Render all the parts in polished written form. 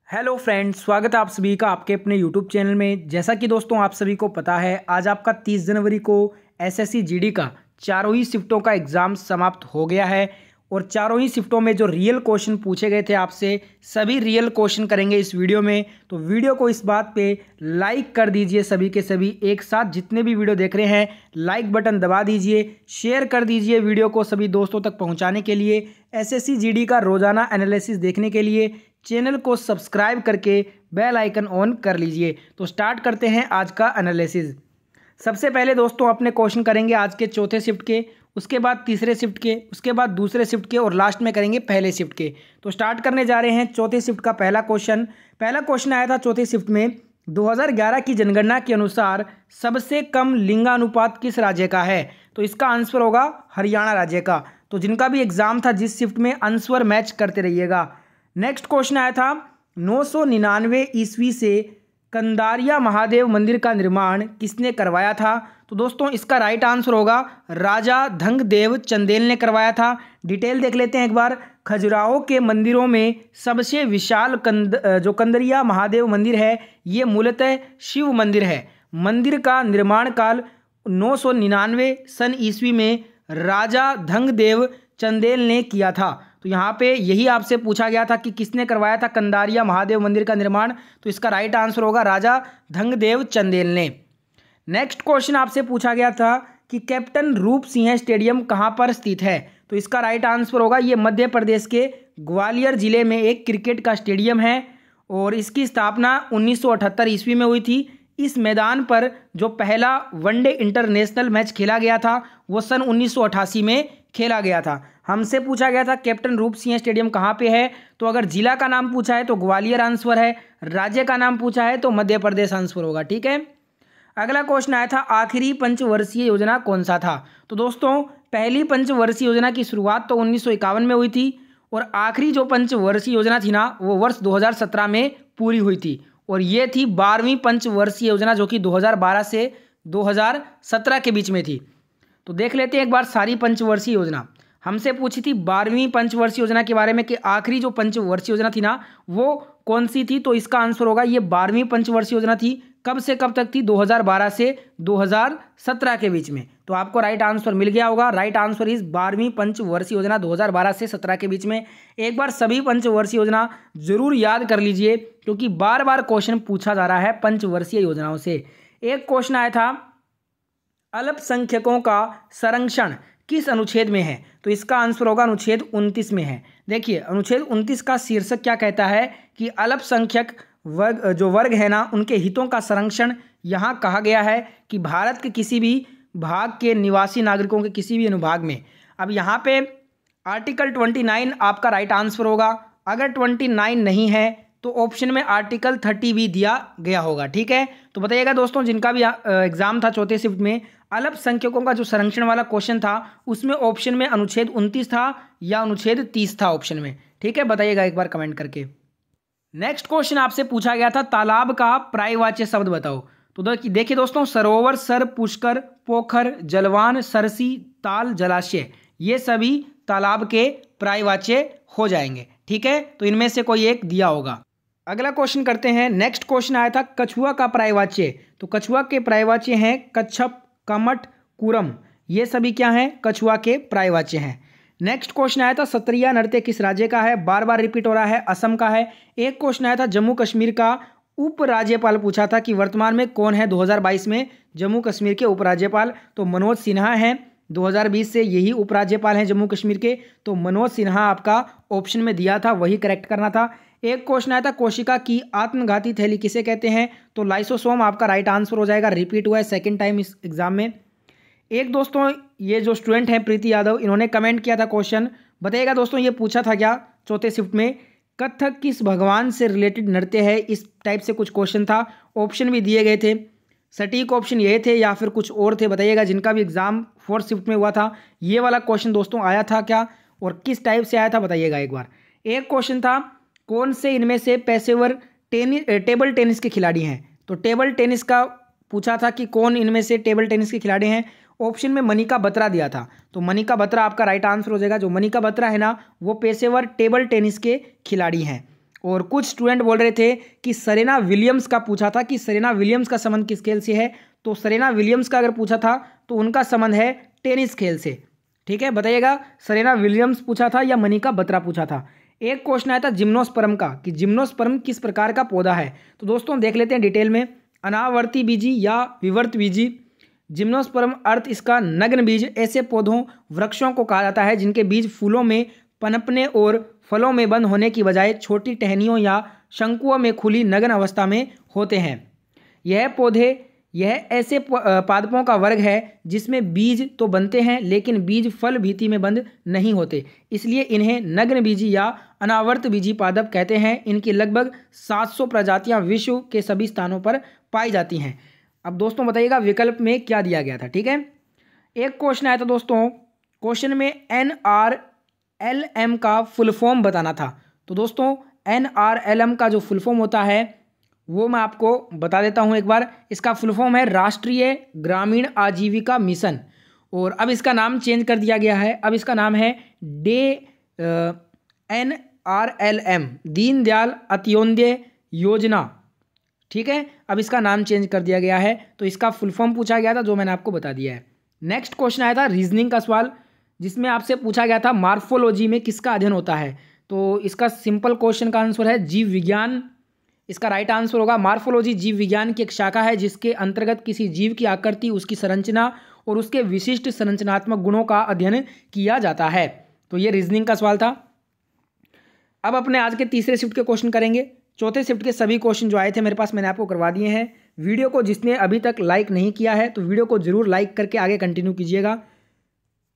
Hello friends, स्वागत है आप सभी का आपके अपने यूट्यूब चैनल में। जैसा कि दोस्तों आप सभी को पता है, आज आपका 30 जनवरी को एसएससी जीडी का चारों ही शिफ्टों का एग्ज़ाम समाप्त हो गया है और चारों ही शिफ्टों में जो रियल क्वेश्चन पूछे गए थे आपसे, सभी रियल क्वेश्चन करेंगे इस वीडियो में। तो वीडियो को इस बात पे लाइक कर दीजिए, सभी के सभी एक साथ जितने भी वीडियो देख रहे हैं लाइक बटन दबा दीजिए, शेयर कर दीजिए वीडियो को सभी दोस्तों तक पहुँचाने के लिए। एसएससी जीडी का रोज़ाना एनालिसिस देखने के लिए चैनल को सब्सक्राइब करके बेल आइकन ऑन कर लीजिए। तो स्टार्ट करते हैं आज का एनालिसिस। सबसे पहले दोस्तों अपने क्वेश्चन करेंगे आज के चौथे शिफ्ट के, उसके बाद तीसरे शिफ्ट के, उसके बाद दूसरे शिफ्ट के और लास्ट में करेंगे पहले शिफ्ट के। तो स्टार्ट करने जा रहे हैं चौथे शिफ्ट का पहला क्वेश्चन आया था चौथे शिफ्ट में। 2011 की जनगणना के अनुसार सबसे कम लिंगानुपात किस राज्य का है? तो इसका आंसर होगा हरियाणा राज्य का। तो जिनका भी एग्जाम था जिस शिफ्ट में, आंसर मैच करते रहिएगा। नेक्स्ट क्वेश्चन आया था 999 ईस्वी से कंदारिया महादेव मंदिर का निर्माण किसने करवाया था? तो दोस्तों इसका राइट आंसर होगा राजा धंगदेव चंदेल ने करवाया था। डिटेल देख लेते हैं एक बार। खजुराहो के मंदिरों में सबसे विशाल जो कंदरिया महादेव मंदिर है, ये मूलतः शिव मंदिर है। मंदिर का निर्माण काल 999 सन ईस्वी में राजा धंगदेव चंदेल ने किया था। तो यहाँ पे यही आपसे पूछा गया था कि किसने करवाया था कंदारिया महादेव मंदिर का निर्माण। तो इसका राइट आंसर होगा राजा धंगदेव चंदेल ने। नेक्स्ट क्वेश्चन आपसे पूछा गया था कि कैप्टन रूप सिंह स्टेडियम कहाँ पर स्थित है? तो इसका राइट आंसर होगा ये मध्य प्रदेश के ग्वालियर जिले में एक क्रिकेट का स्टेडियम है और इसकी स्थापना 1978 ईस्वी में हुई थी। इस मैदान पर जो पहला वनडे इंटरनेशनल मैच खेला गया था वो सन 1988 में खेला गया था। हमसे पूछा गया था कैप्टन रूप सिंह स्टेडियम कहाँ पे है? तो अगर जिला का नाम पूछा है तो ग्वालियर आंसर है, राज्य का नाम पूछा है तो मध्य प्रदेश आंसर होगा। ठीक है। अगला क्वेश्चन आया था आखिरी पंचवर्षीय योजना कौन सा था? तो दोस्तों पहली पंचवर्षीय योजना की शुरुआत तो 1951 में हुई थी और आखिरी जो पंचवर्षीय योजना थी ना वो वर्ष 2017 में पूरी हुई थी और ये थी 12वीं पंचवर्षीय योजना जो कि 2012 से 2017 के बीच में थी। तो देख लेते हैं एक बार सारी पंचवर्षीय योजना। हमसे पूछी थी 12वीं पंचवर्षीय योजना के बारे में कि आखिरी जो पंचवर्षीय योजना थी ना वो कौन सी थी? तो इसका आंसर होगा ये 12वीं पंचवर्षीय योजना थी। कब से कब तक थी? 2012 से 2017 के बीच में। तो आपको राइट आंसर मिल गया होगा। राइट आंसर इस 12वीं पंचवर्षीय योजना 2012 से 17 के बीच में। एक बार सभी पंचवर्षीय योजना जरूर याद कर लीजिए क्योंकि बार बार क्वेश्चन पूछा जा रहा है पंचवर्षीय योजनाओं से। एक क्वेश्चन आया था अल्पसंख्यकों का संरक्षण किस अनुच्छेद में है? तो इसका आंसर होगा अनुच्छेद 29 में है। देखिए अनुच्छेद 29 का शीर्षक क्या कहता है कि अल्पसंख्यक वर्ग है ना, उनके हितों का संरक्षण यहाँ कहा गया है कि भारत के किसी भी भाग के निवासी नागरिकों के किसी भी अनुभाग में। अब यहाँ पे आर्टिकल 29 आपका राइट आंसर होगा। अगर 29 नहीं है तो ऑप्शन में आर्टिकल 30 भी दिया गया होगा। ठीक है। तो बताइएगा दोस्तों जिनका भी एग्जाम था चौथे शिफ्ट में, अल्पसंख्यकों का जो संरक्षण वाला क्वेश्चन था उसमें ऑप्शन में अनुच्छेद 29 था या अनुच्छेद 30 था ऑप्शन में। ठीक है, बताइएगा एक बार कमेंट करके। नेक्स्ट क्वेश्चन आपसे पूछा गया था तालाब का पर्यायवाची शब्द बताओ। तो देखिए दोस्तों, सरोवर, सर, पुष्कर, पोखर, जलवान, सरसी, ताल, जलाशय, ये सभी तालाब के पर्यायवाची हो जाएंगे। ठीक है, तो इनमें से कोई एक दिया होगा। अगला क्वेश्चन करते हैं। नेक्स्ट क्वेश्चन आया था कछुआ का पर्यायवाची। तो कछुआ के पर्यायवाची हैं कच्छप, कमट, कुरम, ये सभी क्या हैं? कछुआ के पर्यायवाची हैं। नेक्स्ट क्वेश्चन आया था सत्रिया नृत्य किस राज्य का है? बार बार रिपीट हो रहा है, असम का है। एक क्वेश्चन आया था जम्मू कश्मीर का उपराज्यपाल पूछा था कि वर्तमान में कौन है 2022 में जम्मू कश्मीर के उपराज्यपाल? तो मनोज सिन्हा हैं। 2020 से यही उपराज्यपाल हैं जम्मू कश्मीर के। तो मनोज सिन्हा आपका ऑप्शन में दिया था, वही करेक्ट करना था। एक क्वेश्चन आया था कोशिका की आत्मघाती थैली किसे कहते हैं? तो लाइसोसोम आपका राइट आंसर हो जाएगा। रिपीट हुआ है सेकंड टाइम इस एग्जाम में। एक दोस्तों ये जो स्टूडेंट हैं प्रीति यादव, इन्होंने कमेंट किया था क्वेश्चन। बताइएगा दोस्तों ये पूछा था क्या चौथे शिफ्ट में? कथक किस भगवान से रिलेटेड नृत्य है? इस टाइप से कुछ क्वेश्चन था। ऑप्शन भी दिए गए थे। सटीक ऑप्शन ये थे या फिर कुछ और थे? बताइएगा जिनका भी एग्जाम फोर्थ शिफ्ट में हुआ था ये वाला क्वेश्चन दोस्तों आया था क्या और किस टाइप से आया था बताइएगा एक बार। एक क्वेश्चन था कौन से इनमें से पेशेवर टेबल टेनिस के खिलाड़ी हैं? तो टेबल टेनिस का पूछा था कि कौन इनमें से टेबल टेनिस के खिलाड़ी हैं। ऑप्शन में मनिका बत्रा दिया था। तो मनिका बत्रा आपका राइट आंसर हो जाएगा। जो मनिका बत्रा है ना वो पेशेवर टेबल टेनिस के खिलाड़ी हैं। और कुछ स्टूडेंट बोल रहे थे कि सेरेना विलियम्स का पूछा था कि सेरेना विलियम्स का संबंध किस खेल से है। तो सेरेना विलियम्स का अगर पूछा था तो उनका संबंध है टेनिस खेल से। ठीक है, बताइएगा सेरेना विलियम्स पूछा था या मनिका बत्रा पूछा था। एक क्वेश्चन आया था जिम्नोस्पर्म का कि जिम्नोस्पर्म किस प्रकार का पौधा है। तो दोस्तों देख लेते हैं डिटेल में। अनावर्ती बीजी या विवर्त बीजी जिम्नोस्पर्म अर्थ इसका नग्न बीज ऐसे पौधों वृक्षों को कहा जाता है जिनके बीज फूलों में पनपने और फलों में बंद होने की बजाय छोटी टहनियों या शंकुओं में खुली नग्न अवस्था में होते हैं। यह ऐसे पादपों का वर्ग है जिसमें बीज तो बनते हैं लेकिन बीज फल भीति में बंद नहीं होते, इसलिए इन्हें नग्न बीजी या अनावर्त बीजी पादप कहते हैं। इनकी लगभग 700 प्रजातियां विश्व के सभी स्थानों पर पाई जाती हैं। अब दोस्तों बताइएगा विकल्प में क्या दिया गया था। ठीक है, एक क्वेश्चन आया था दोस्तों, क्वेश्चन में NRLM का फुल फॉर्म बताना था। तो दोस्तों NRLM का जो फुल फॉर्म होता है वो मैं आपको बता देता हूँ एक बार। इसका फुल फॉर्म है राष्ट्रीय ग्रामीण आजीविका मिशन, और अब इसका नाम चेंज कर दिया गया है। अब इसका नाम है NRLM, दीनदयाल अंत्योदय योजना। ठीक है, अब इसका नाम चेंज कर दिया गया है। तो इसका फुल फॉर्म पूछा गया था जो मैंने आपको बता दिया है। नेक्स्ट क्वेश्चन आया था रीजनिंग का सवाल, जिसमें आपसे पूछा गया था मार्फोलॉजी में किसका अध्ययन होता है। तो इसका सिंपल क्वेश्चन का आंसर है जीव विज्ञान। इसका राइट आंसर होगा मार्फोलॉजी जीव विज्ञान की एक शाखा है जिसके अंतर्गत किसी जीव की आकृति, उसकी संरचना और उसके विशिष्ट संरचनात्मक गुणों का अध्ययन किया जाता है। तो ये रीजनिंग का सवाल था। अब अपने आज के तीसरे शिफ्ट के क्वेश्चन करेंगे। चौथे शिफ्ट के सभी क्वेश्चन जो आए थे मेरे पास मैंने आपको करवा दिए हैं। वीडियो को जिसने अभी तक लाइक नहीं किया है तो वीडियो को जरूर लाइक करके आगे कंटिन्यू कीजिएगा।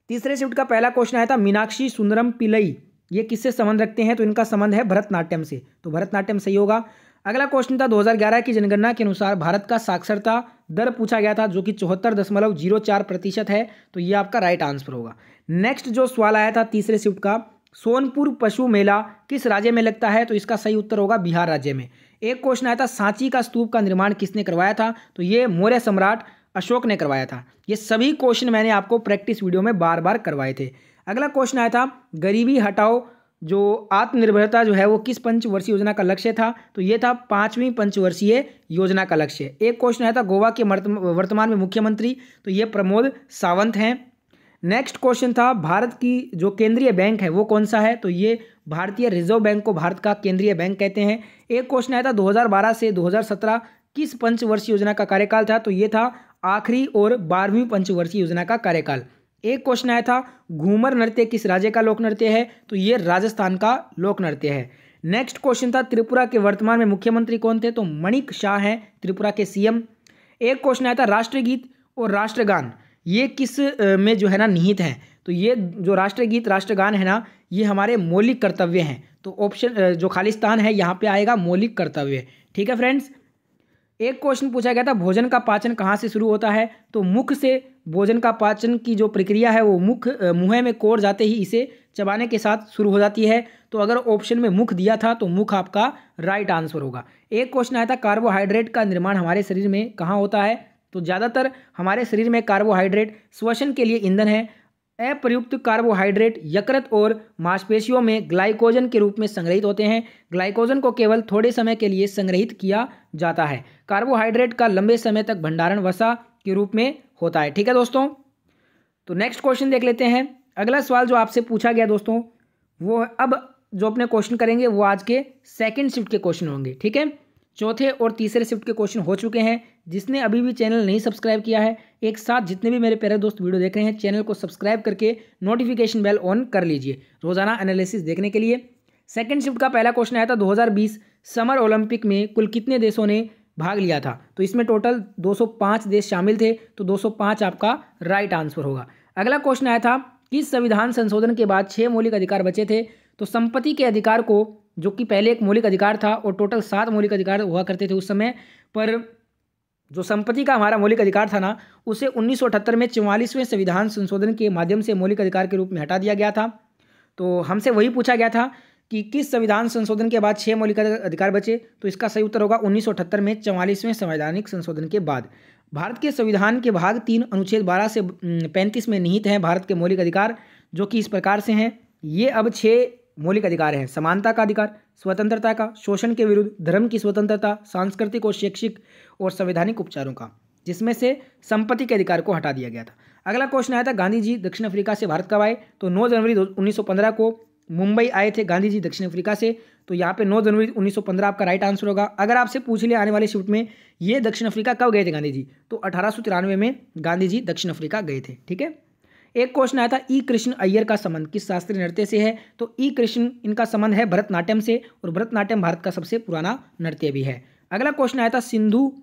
तीसरे शिफ्ट का पहला क्वेश्चन आया था मीनाक्षी सुंदरम पिल्लई, ये किससे संबंध रखते हैं। तो इनका संबंध है भरतनाट्यम से, तो भरतनाट्यम सही होगा। अगला क्वेश्चन था 2011 की जनगणना के अनुसार भारत का साक्षरता दर पूछा गया था जो कि 74.04% है। तो ये आपका राइट आंसर होगा। नेक्स्ट जो सवाल आया था तीसरे शिफ्ट का, सोनपुर पशु मेला किस राज्य में लगता है। तो इसका सही उत्तर होगा बिहार राज्य में। एक क्वेश्चन आया था सांची का स्तूप का निर्माण किसने करवाया था। तो ये मौर्य सम्राट अशोक ने करवाया था। ये सभी क्वेश्चन मैंने आपको प्रैक्टिस वीडियो में बार बार करवाए थे। अगला क्वेश्चन आया था गरीबी हटाओ जो आत्मनिर्भरता जो है वो किस पंचवर्षीय योजना का लक्ष्य था। तो ये था 5वीं पंचवर्षीय योजना का लक्ष्य। एक क्वेश्चन आया था गोवा के वर्तमान में मुख्यमंत्री, तो ये प्रमोद सावंत हैं। नेक्स्ट क्वेश्चन था भारत की जो केंद्रीय बैंक है वो कौन सा है। तो ये भारतीय रिजर्व बैंक को भारत का केंद्रीय बैंक कहते हैं। एक क्वेश्चन आया था 2012 से 2017 किस पंचवर्षीय योजना का कार्यकाल था। तो ये था आखिरी और 12वीं पंचवर्षीय योजना का कार्यकाल। एक क्वेश्चन आया था घूमर नृत्य किस राज्य का लोक नृत्य है। तो ये राजस्थान का लोक नृत्य है। नेक्स्ट क्वेश्चन था त्रिपुरा के वर्तमान में मुख्यमंत्री कौन थे। तो मणिक शाह हैं त्रिपुरा के सीएम। एक क्वेश्चन आया था राष्ट्रगीत और राष्ट्रगान ये किस में जो है ना निहित हैं। तो ये जो राष्ट्रगीत राष्ट्रगान है ना ये हमारे मौलिक कर्तव्य हैं। तो ऑप्शन जो खाली स्थान है यहाँ पे आएगा मौलिक कर्तव्य। ठीक है फ्रेंड्स। एक क्वेश्चन पूछा गया था भोजन का पाचन कहाँ से शुरू होता है। तो मुख से भोजन का पाचन की जो प्रक्रिया है वो मुंह में कोर जाते ही इसे चबाने के साथ शुरू हो जाती है। तो अगर ऑप्शन में मुख दिया था तो मुख आपका राइट आंसर होगा। एक क्वेश्चन आया था कार्बोहाइड्रेट का निर्माण हमारे शरीर में कहाँ होता है। तो ज़्यादातर हमारे शरीर में कार्बोहाइड्रेट श्वसन के लिए ईंधन है। अप्रयुक्त कार्बोहाइड्रेट यकृत और मांसपेशियों में ग्लाइकोजन के रूप में संग्रहित होते हैं। ग्लाइकोजन को केवल थोड़े समय के लिए संग्रहित किया जाता है। कार्बोहाइड्रेट का लंबे समय तक भंडारण वसा के रूप में होता है। ठीक है दोस्तों। तो नेक्स्ट क्वेश्चन देख लेते हैं। अगला सवाल जो आपसे पूछा गया दोस्तों वो अब जो अपने क्वेश्चन करेंगे वो आज के सेकंड शिफ्ट के क्वेश्चन होंगे। ठीक है, चौथे और तीसरे शिफ्ट के क्वेश्चन हो चुके हैं। जिसने अभी भी चैनल नहीं सब्सक्राइब किया है एक साथ जितने भी मेरे प्यारे दोस्त वीडियो देख रहे हैं चैनल को सब्सक्राइब करके नोटिफिकेशन बेल ऑन कर लीजिए रोजाना एनालिसिस देखने के लिए। सेकंड शिफ्ट का पहला क्वेश्चन आया था 2020 समर ओलंपिक में कुल कितने देशों ने भाग लिया था। तो इसमें टोटल 205 देश शामिल थे। तो 205 आपका राइट आंसर होगा। अगला क्वेश्चन आया था किस संविधान संशोधन के बाद 6 मौलिक अधिकार बचे थे। तो संपत्ति के अधिकार को जो कि पहले एक मौलिक अधिकार था और टोटल 7 मौलिक अधिकार हुआ करते थे उस समय, पर जो संपत्ति का हमारा मौलिक अधिकार था ना उसे 1978 में 44वें संविधान संशोधन के माध्यम से मौलिक अधिकार के रूप में हटा दिया गया था। तो हमसे वही पूछा गया था कि किस संविधान संशोधन के बाद 6 मौलिक अधिकार बचे। तो इसका सही उत्तर होगा 1978 में 44वें संवैधानिक संशोधन के बाद। भारत के संविधान के भाग 3 अनुच्छेद 12 से 35 में निहित हैं भारत के मौलिक अधिकार जो कि इस प्रकार से हैं। ये अब 6 मौलिक अधिकार हैं समानता का अधिकार, स्वतंत्रता का, शोषण के विरुद्ध, धर्म की स्वतंत्रता, सांस्कृतिक और शैक्षिक और संवैधानिक उपचारों का, जिसमें से संपत्ति के अधिकार को हटा दिया गया था। अगला क्वेश्चन आया था गांधी जी दक्षिण अफ्रीका से भारत कब आए? तो 9 जनवरी 1915 को मुंबई आए थे गांधी जी दक्षिण अफ्रीका से। तो यहाँ पे 9 जनवरी 1915 आपका राइट आंसर होगा। अगर आपसे पूछ लिया आने वाले शिफ्ट में ये दक्षिण अफ्रीका कब गए थे गांधी जी, तो 1893 में गांधी जी दक्षिण अफ्रीका गए थे। ठीक है। एक क्वेश्चन आया था ई कृष्ण अय्यर का संबंध किस शास्त्रीय नृत्य से है? तो ई कृष्ण इनका संबंध है भरतनाट्यम से, और भरतनाट्यम भारत का सबसे पुराना नृत्य भी है। अगला क्वेश्चन आया था सिंधु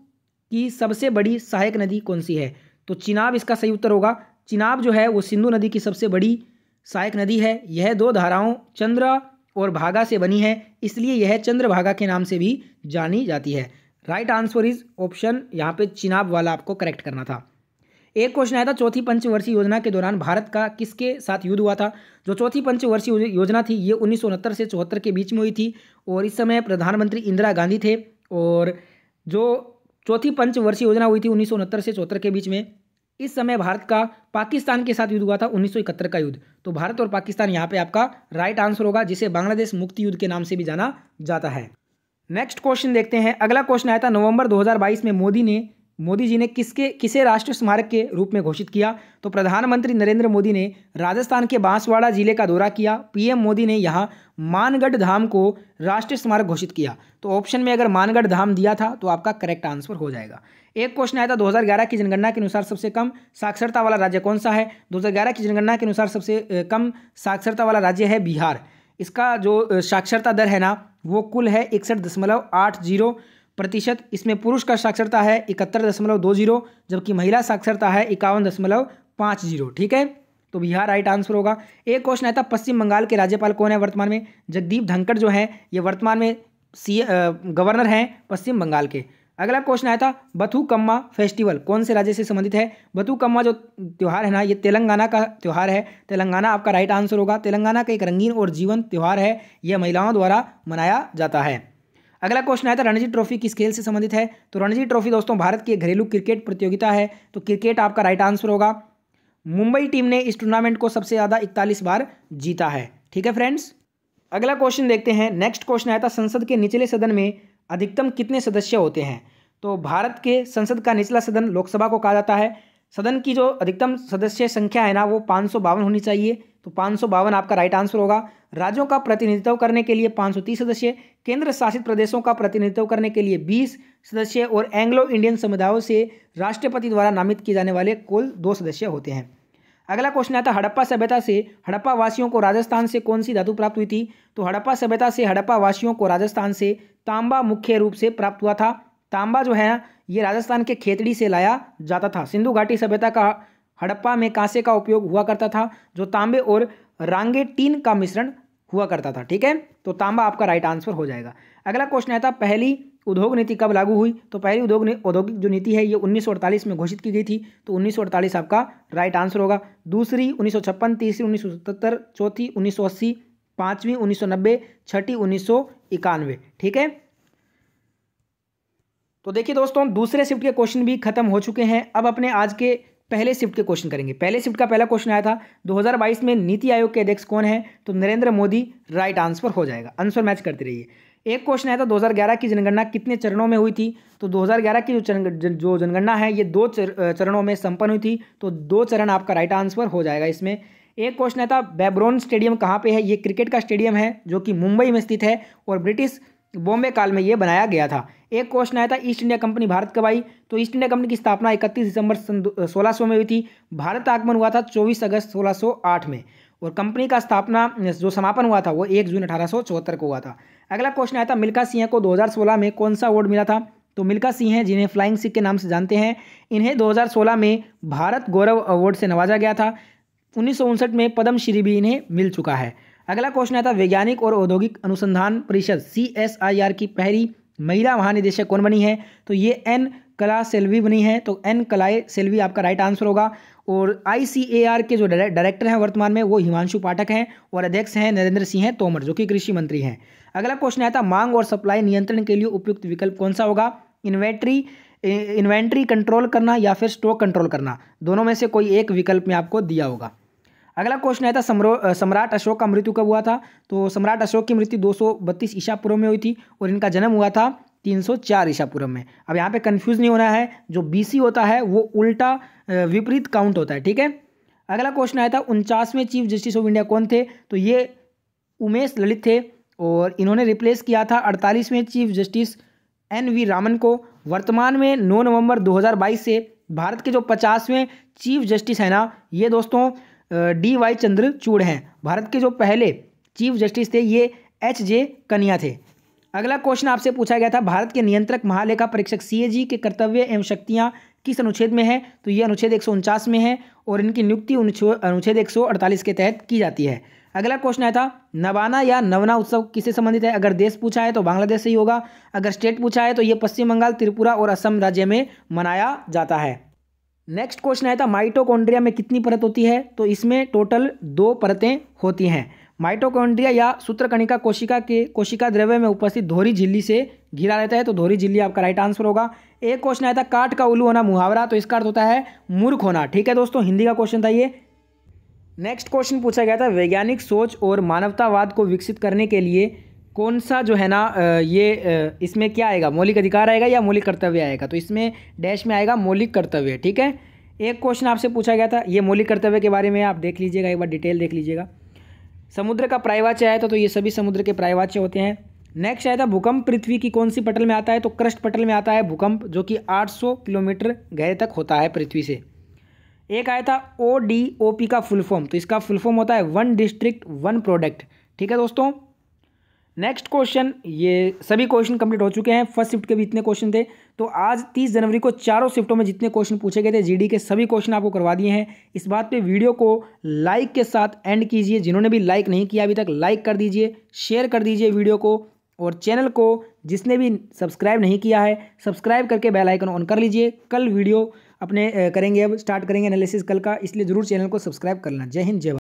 की सबसे बड़ी सहायक नदी कौन सी है? तो चिनाब इसका सही उत्तर होगा। चिनाब जो है वो सिंधु नदी की सबसे बड़ी सहायक नदी है। यह दो धाराओं चंद्र और भागा से बनी है, इसलिए यह चंद्रभागा के नाम से भी जानी जाती है। राइट आंसर इज ऑप्शन, यहाँ पे चिनाब वाला आपको करेक्ट करना था। एक क्वेश्चन आया था चौथी पंचवर्षीय योजना के दौरान भारत का किसके साथ युद्ध हुआ था? जो चौथी पंचवर्षीय योजना थी ये 1969 से 74 के बीच में हुई थी, और इस समय प्रधानमंत्री इंदिरा गांधी थे। और जो चौथी पंचवर्षीय योजना हुई थी 1969 से 74 के बीच में, इस समय भारत का पाकिस्तान के साथ युद्ध हुआ था 1971 का युद्ध। तो भारत और पाकिस्तान यहाँ पे आपका राइट आंसर होगा, जिसे बांग्लादेश मुक्ति युद्ध के नाम से भी जाना जाता है। नेक्स्ट क्वेश्चन देखते हैं। अगला क्वेश्चन आया था नवंबर 2022 में मोदी जी ने किसे राष्ट्रीय स्मारक के रूप में घोषित किया? तो प्रधानमंत्री नरेंद्र मोदी ने राजस्थान के बांसवाड़ा जिले का दौरा किया। पीएम मोदी ने यहाँ मानगढ़ धाम को राष्ट्रीय स्मारक घोषित किया। तो ऑप्शन में अगर मानगढ़ धाम दिया था तो आपका करेक्ट आंसर हो जाएगा। एक क्वेश्चन आया था 2011 की जनगणना के अनुसार सबसे कम साक्षरता वाला राज्य कौन सा है? 2011 की जनगणना के अनुसार सबसे कम साक्षरता वाला राज्य है बिहार। इसका जो साक्षरता दर है ना वो कुल है 61.80%। इसमें पुरुष का साक्षरता है 71.20, जबकि महिला साक्षरता है 51.50। ठीक है, तो बिहार राइट आंसर होगा। एक क्वेश्चन आया था पश्चिम बंगाल के राज्यपाल कौन है वर्तमान में? जगदीप धनखड़ जो है ये वर्तमान में गवर्नर हैं पश्चिम बंगाल के। अगला क्वेश्चन आया था बथुकम्मा फेस्टिवल कौन से राज्य से संबंधित है? बथुकम्मा जो त्यौहार है ना ये तेलंगाना का त्यौहार है। तेलंगाना आपका राइट आंसर होगा। तेलंगाना का एक रंगीन और जीवंत त्यौहार है, यह महिलाओं द्वारा मनाया जाता है। अगला क्वेश्चन आया था रणजी ट्रॉफी किस खेल से संबंधित है? तो रणजी ट्रॉफी दोस्तों भारत की घरेलू क्रिकेट प्रतियोगिता है, तो क्रिकेट आपका राइट आंसर होगा। मुंबई टीम ने इस टूर्नामेंट को सबसे ज़्यादा 41 बार जीता है। ठीक है फ्रेंड्स, अगला क्वेश्चन देखते हैं। नेक्स्ट क्वेश्चन आया था संसद के निचले सदन में अधिकतम कितने सदस्य होते हैं? तो भारत के संसद का निचला सदन लोकसभा को कहा जाता है। सदन की जो अधिकतम सदस्य संख्या है ना वो 552 होनी चाहिए, तो 552 आपका राइट आंसर होगा। राज्यों का प्रतिनिधित्व करने के लिए 530 सदस्य, केंद्र शासित प्रदेशों का प्रतिनिधित्व करने के लिए 20 सदस्य, और एंग्लो इंडियन समुदायों से राष्ट्रपति द्वारा नामित किए जाने वाले कुल 2 सदस्य होते हैं। अगला क्वेश्चन आता हड़प्पा सभ्यता से हड़प्पा वासियों को राजस्थान से कौन सी धातु प्राप्त हुई थी? तो हड़प्पा सभ्यता से हड़प्पा वासियों को राजस्थान से तांबा मुख्य रूप से प्राप्त हुआ था। तांबा जो है ना ये राजस्थान के खेतड़ी से लाया जाता था। सिंधु घाटी सभ्यता का हड़प्पा में कांसे का उपयोग हुआ करता था, जो तांबे और रांगेटीन का मिश्रण हुआ करता था। ठीक है, तो तांबा आपका राइट आंसर हो जाएगा। अगला क्वेश्चन आता पहली उद्योग नीति कब लागू हुई? तो पहली औद्योगिक जो नीति है ये 1948 में घोषित की गई थी, तो 1948 आपका राइट आंसर होगा। दूसरी 1956, तीसरी 1977, चौथी 1980, पाँचवीं 1990, छठी 1991। ठीक है, तो देखिए दोस्तों दूसरे शिफ्ट के क्वेश्चन भी खत्म हो चुके हैं। अब अपने आज के पहले शिफ्ट के क्वेश्चन करेंगे। पहले शिफ्ट का पहला क्वेश्चन आया था 2022 में नीति आयोग के अध्यक्ष कौन है? तो नरेंद्र मोदी राइट आंसर हो जाएगा। आंसर मैच करते रहिए। एक क्वेश्चन आया था 2011 की जनगणना कितने चरणों में हुई थी? तो 2011 की जो जनगणना है ये 2 चरणों में संपन्न हुई थी, तो 2 चरण आपका राइट आंसर हो जाएगा इसमें। एक क्वेश्चन आया था बेब्रोन स्टेडियम कहाँ पे है? ये क्रिकेट का स्टेडियम है जो कि मुंबई में स्थित है और ब्रिटिश बॉम्बे काल में ये बनाया गया था। एक क्वेश्चन आया था ईस्ट इंडिया कंपनी भारत कब आई? तो ईस्ट इंडिया कंपनी की स्थापना 31 दिसंबर 1600 में हुई थी। भारत आगमन हुआ था 24 अगस्त 1608 में, और कंपनी का स्थापना जो समापन हुआ था वो 1 जून 1874 को हुआ था। अगला क्वेश्चन आया था मिल्खा सिंह को 2016 में कौन सा अवार्ड मिला था? तो मिल्खा सिंह हैं जिन्हें फ्लाइंग सिख के नाम से जानते हैं, इन्हें 2016 में भारत गौरव अवार्ड से नवाजा गया था। 1959 में पद्मश्री भी इन्हें मिल चुका है। अगला क्वेश्चन आता वैज्ञानिक और औद्योगिक अनुसंधान परिषद CSIR की पहली महिला महानिदेशक कौन बनी है? तो ये एन कला सेल्वी बनी है, तो एन कलाए सेल्वी आपका राइट आंसर होगा। और ICAR के जो डायरेक्टर हैं वर्तमान में वो हिमांशु पाठक हैं, और अध्यक्ष हैं नरेंद्र सिंह तोमर जो कि कृषि मंत्री हैं। अगला क्वेश्चन आया था मांग और सप्लाई नियंत्रण के लिए उपयुक्त विकल्प कौन सा होगा? इन्वेंट्री कंट्रोल करना या फिर स्टॉक कंट्रोल करना, दोनों में से कोई एक विकल्प में आपको दिया होगा। अगला क्वेश्चन आया था सम्राट अशोक का मृत्यु कब हुआ था। तो सम्राट अशोक की मृत्यु 232 ईसा पूर्व में हुई थी और इनका जन्म हुआ था 304 ईसा पूर्व में। अब यहाँ पे कंफ्यूज नहीं होना है, जो बीसी होता है वो उल्टा विपरीत काउंट होता है, ठीक है। अगला क्वेश्चन आया था 49वें चीफ जस्टिस ऑफ इंडिया कौन थे। तो ये उमेश ललित थे और इन्होंने रिप्लेस किया था 48वें चीफ जस्टिस NV रामन को। वर्तमान में 9 नवंबर 2022 से भारत के जो 50वें चीफ जस्टिस हैं ना, ये दोस्तों DY चंद्रचूड़ हैं। भारत के जो पहले चीफ जस्टिस थे ये HJ कनिया थे। अगला क्वेश्चन आपसे पूछा गया था भारत के नियंत्रक महालेखा परीक्षक CAG के कर्तव्य एवं शक्तियाँ किस अनुच्छेद में है। तो ये अनुच्छेद 149 में है और इनकी नियुक्ति अनुच्छेद 148 के तहत की जाती है। अगला क्वेश्चन आया था नवाना या नवना उत्सव किससे संबंधित है। अगर देश पूछा है तो बांग्लादेश से ही होगा, अगर स्टेट पूछा है तो ये पश्चिम बंगाल, त्रिपुरा और असम राज्य में मनाया जाता है। नेक्स्ट क्वेश्चन आया था माइटोकॉन्ड्रिया में कितनी परत होती है। तो इसमें टोटल 2 परतें होती हैं। माइटोकॉन्ड्रिया या सूत्रकणिका कोशिका द्रव्य में उपस्थित धोरी झिल्ली से घिरा रहता है, तो धोरी झिल्ली आपका राइट आंसर होगा। एक क्वेश्चन आया था काठ का उल्लू होना मुहावरा, तो इसका अर्थ होता है मूर्ख होना, ठीक है दोस्तों, हिंदी का क्वेश्चन था ये। नेक्स्ट क्वेश्चन पूछा गया था वैज्ञानिक सोच और मानवतावाद को विकसित करने के लिए कौन सा जो है ना इसमें क्या आएगा, मौलिक अधिकार आएगा या मौलिक कर्तव्य आएगा। तो इसमें डैश में आएगा मौलिक कर्तव्य, ठीक है। एक क्वेश्चन आपसे पूछा गया था, ये मौलिक कर्तव्य के बारे में आप देख लीजिएगा, एक बार डिटेल देख लीजिएगा। समुद्र का पर्यायवाच्य आया था, तो ये सभी समुद्र के पर्यायवाच्य होते हैं। नेक्स्ट आया था भूकंप पृथ्वी की कौन सी पटल में आता है। तो क्रस्ट पटल में आता है भूकंप, जो कि 800 किलोमीटर गहरे तक होता है पृथ्वी से। एक आया था ODOP का फुल फॉर्म, तो इसका फुल फॉर्म होता है 1 डिस्ट्रिक्ट 1 प्रोडक्ट, ठीक है दोस्तों। नेक्स्ट क्वेश्चन, ये सभी क्वेश्चन कंप्लीट हो चुके हैं, फर्स्ट शिफ्ट के भी इतने क्वेश्चन थे। तो आज 30 जनवरी को चारों शिफ्टों में जितने क्वेश्चन पूछे गए थे GD के सभी क्वेश्चन आपको करवा दिए हैं। इस बात पे वीडियो को लाइक के साथ एंड कीजिए, जिन्होंने भी लाइक नहीं किया अभी तक लाइक कर दीजिए, शेयर कर दीजिए वीडियो को, और चैनल को जिसने भी सब्सक्राइब नहीं किया है सब्सक्राइब करके बेल आइकन ऑन कर लीजिए। कल वीडियो अपने करेंगे, अब स्टार्ट करेंगे एनालिसिस कल का, इसलिए ज़रूर चैनल को सब्सक्राइब करना। जय हिंद, जय भारत।